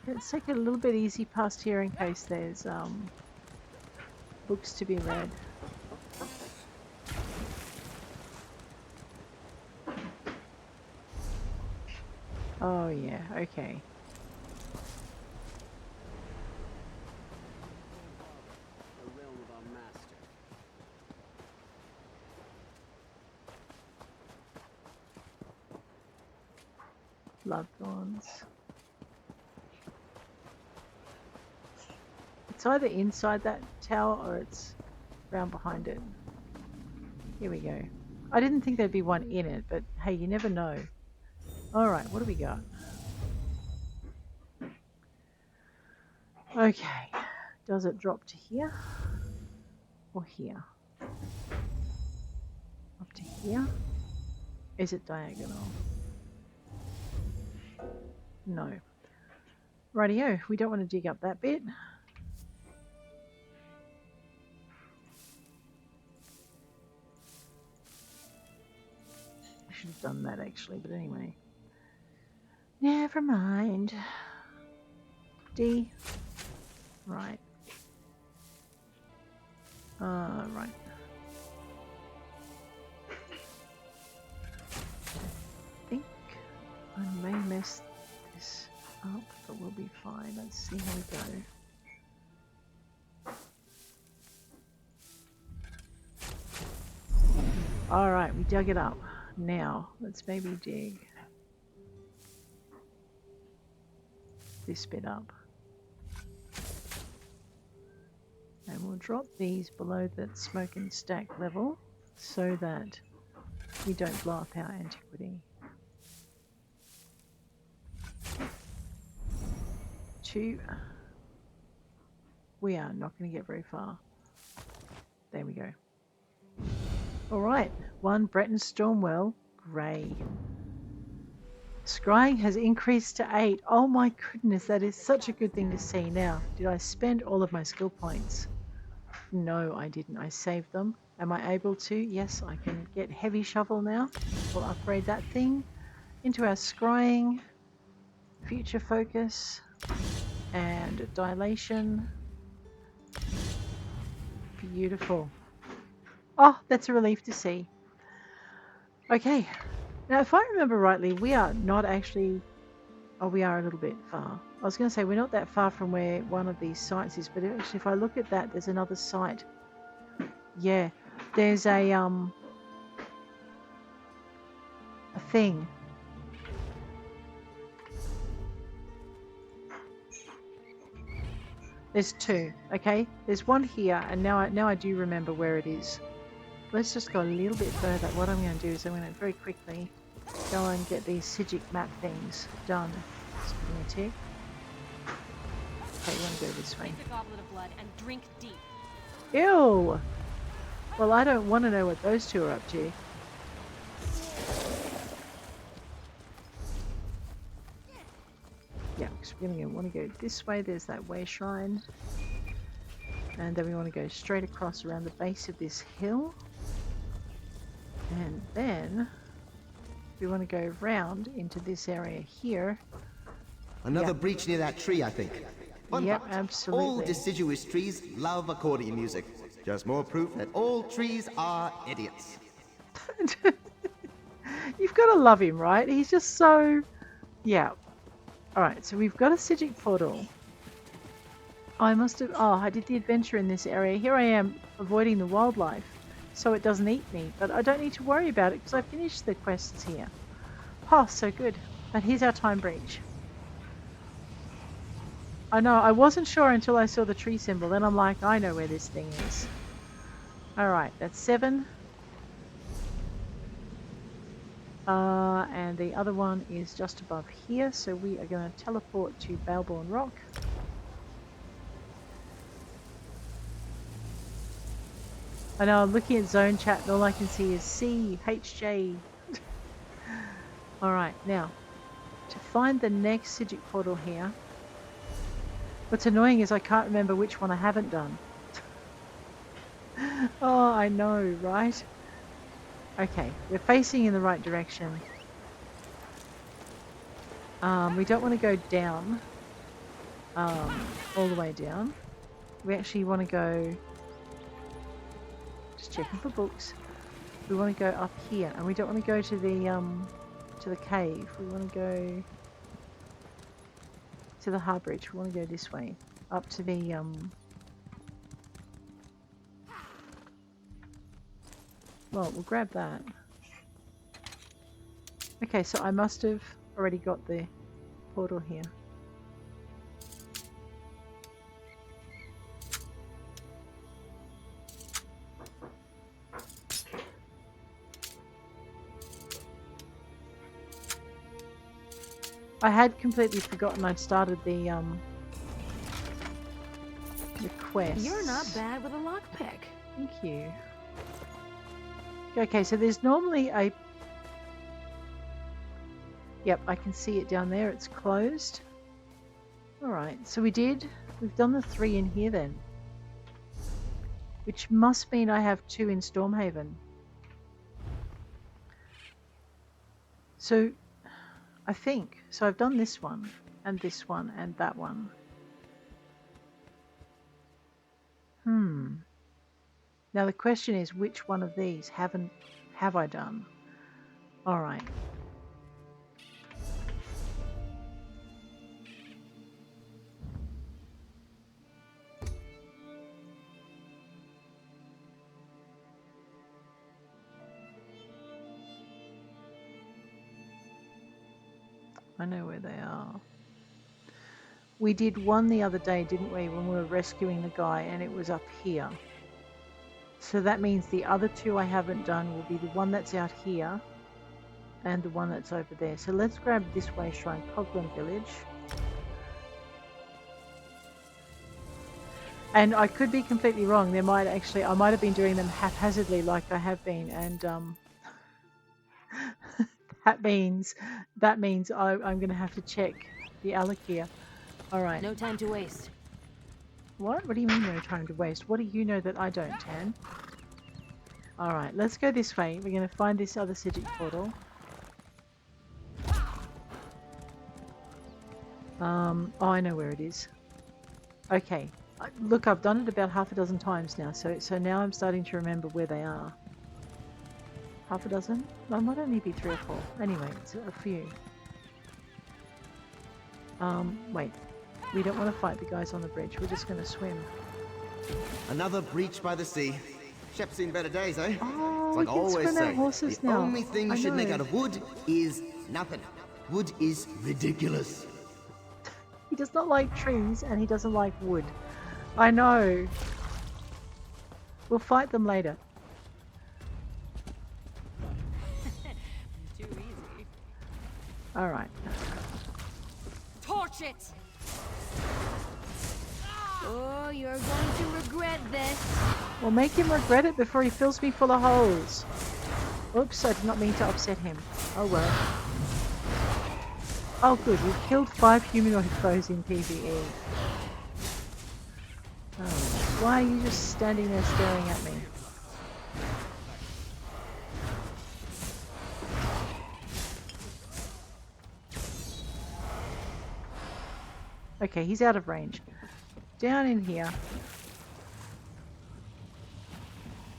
Let's take it a little bit easy past here in case there's books to be read. Oh yeah, okay. Loved ones. It's either inside that tower or it's round behind it. Here we go. I didn't think there'd be one in it, but hey, you never know. Alright, what do we got? Okay. Does it drop to here? Or here? Up to here? Is it diagonal? No. Rightio, we don't want to dig up that bit. I should have done that actually, but anyway. Never mind. D. Right. Right. I think I may mess this up, but we'll be fine. Let's see how we go. Alright, we dug it up. Now, let's maybe dig this bit up. And we'll drop these below that smoke and stack level so that we don't blow up our antiquity. 2. We are not going to get very far. There we go. Alright, 1 Breton Stormwell Grey. Scrying has increased to 8. Oh my goodness, that is such a good thing to see. Now, did I spend all of my skill points? No, I didn't. I saved them. Am I able to? Yes, I can get Heavy Shovel now. We'll upgrade that thing into our Scrying, Future Focus, and Dilation. Beautiful. Oh, that's a relief to see. Okay. Now, if I remember rightly, we are not actually... oh, we are a little bit far. I was going to say, we're not that far from where one of these sites is, but actually, if I look at that, there's another site. Yeah. There's a thing. There's 2, okay? There's one here, and now I do remember where it is. Let's just go a little bit further. What I'm going to do is I'm going to very quickly go and get these Psijic map things done. Just give me a tick. Okay, you want to go this way. Take a goblet of blood and drink deep. Ew! Well, I don't want to know what those two are up to. Yeah, because we're going to want to go this way. There's that way shrine. And then we want to go straight across around the base of this hill. And then we want to go round into this area here. Another breach near that tree, I think. Fun Yep, fact, absolutely. all deciduous trees love accordion music. Just more proof that all trees are idiots. You've got to love him, right? He's just so... Yeah. Alright, so we've got a Psijic portal. I must have... Oh, I did the adventure in this area. Here I am, avoiding the wildlife, so it doesn't eat me. But I don't need to worry about it, because I finished the quests here. Oh, so good. But here's our time breach. I know, I wasn't sure until I saw the tree symbol. Then I'm like, I know where this thing is. Alright, that's 7. And the other one is just above here. So we are going to teleport to Baleborn Rock. I know, I'm looking at zone chat and all I can see is CHJ. Alright, now, to find the next Psijic portal here. What's annoying is I can't remember which one I haven't done. Oh, I know, right? Okay, we're facing in the right direction. We don't want to go down. All the way down. We actually want to go... Just checking for books. We want to go up here, and we don't want to go to the cave. We want to go to the Harbridge. We want to go this way, up to the well, we'll grab that. Okay, so I must have already got the portal here. I had completely forgotten I'd started the quest. You're not bad with a lockpick. Thank you. Okay, so there's normally a... Yep, I can see it down there. It's closed. Alright, so we've done the 3 in here then. Which must mean I have 2 in Stormhaven. So... I think. So I've done this one, and that one. Now the question is, which one of these have I done? Alright. I know where they are. We did one the other day, didn't we, when we were rescuing the guy, and it was up here. So that means the other 2 I haven't done will be the one that's out here and the one that's over there. So let's grab this way shrine, Coghlan Village. And I could be completely wrong. I might have been doing them haphazardly like I have been, and that means I'm going to have to check the Alik'r. Alright. No time to waste. What? What do you mean no time to waste? What do you know that I don't, Tan? Alright, let's go this way. We're going to find this other Psijic portal. Oh, I know where it is. Okay. Look, I've done it about half a dozen times now, so now I'm starting to remember where they are. Half a dozen? I might only be 3 or 4. Anyway, it's a few. Wait. We don't want to fight the guys on the bridge. We're just going to swim. Another breach by the sea. Shep's seen better days, eh? Oh, It's we like I can always swim our say, horses the now. only thing you I should make know. out of wood is nothing. Wood is ridiculous. He does not like trees, and he doesn't like wood. I know. We'll fight them later. Too easy. Alright. Torch it! Oh, you're going to regret this. Well, make him regret it before he fills me full of holes. Oops, I did not mean to upset him. Oh well. Oh good, we've killed 5 humanoid foes in PvE. Oh, why are you just standing there staring at me? Okay, he's out of range. Down in here.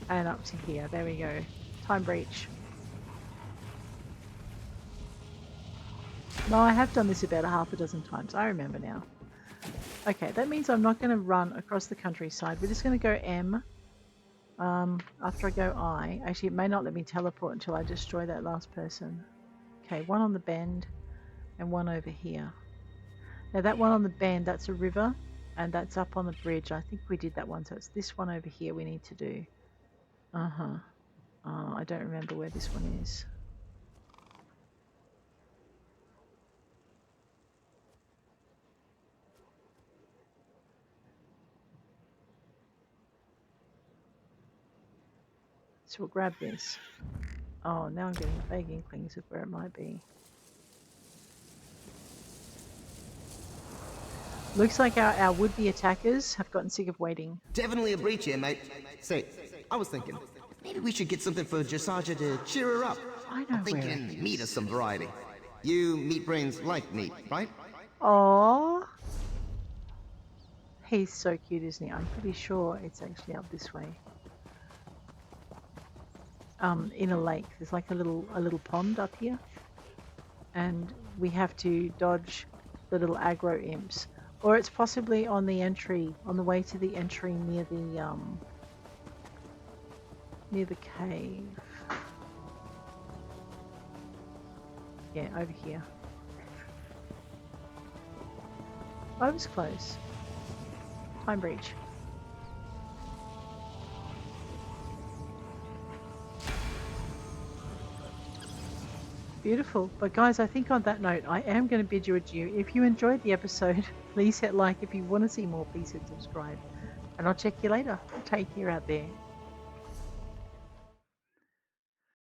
And up to here. There we go. Time breach. No, I have done this about 6 times. I remember now. Okay, that means I'm not going to run across the countryside. We're just going to go M. After I go I. Actually, it may not let me teleport until I destroy that last person. Okay, one on the bend and one over here. Now that one on the bend, that's a river, and that's up on the bridge. I think we did that one, so it's this one over here we need to do. I don't remember where this one is. So we'll grab this. Oh, now I'm getting vague inklings of where it might be. Looks like our would-be attackers have gotten sick of waiting. Definitely a breach here, mate. Say, I was thinking, maybe we should get something for Jasaja to cheer her up. I know I'm where it thinking is. meat of some variety. You meat brains like meat, right? Aww. He's so cute, isn't he? I'm pretty sure it's actually up this way. In a lake. There's like a little pond up here. And we have to dodge the little aggro imps. Or it's possibly on the entry, on the way to the entry near the cave. Yeah, over here. I was close. Time breach. Beautiful. But guys, I think on that note, I am going to bid you adieu. If you enjoyed the episode, please hit like. If you want to see more, please hit subscribe. And I'll check you later. Take care out there.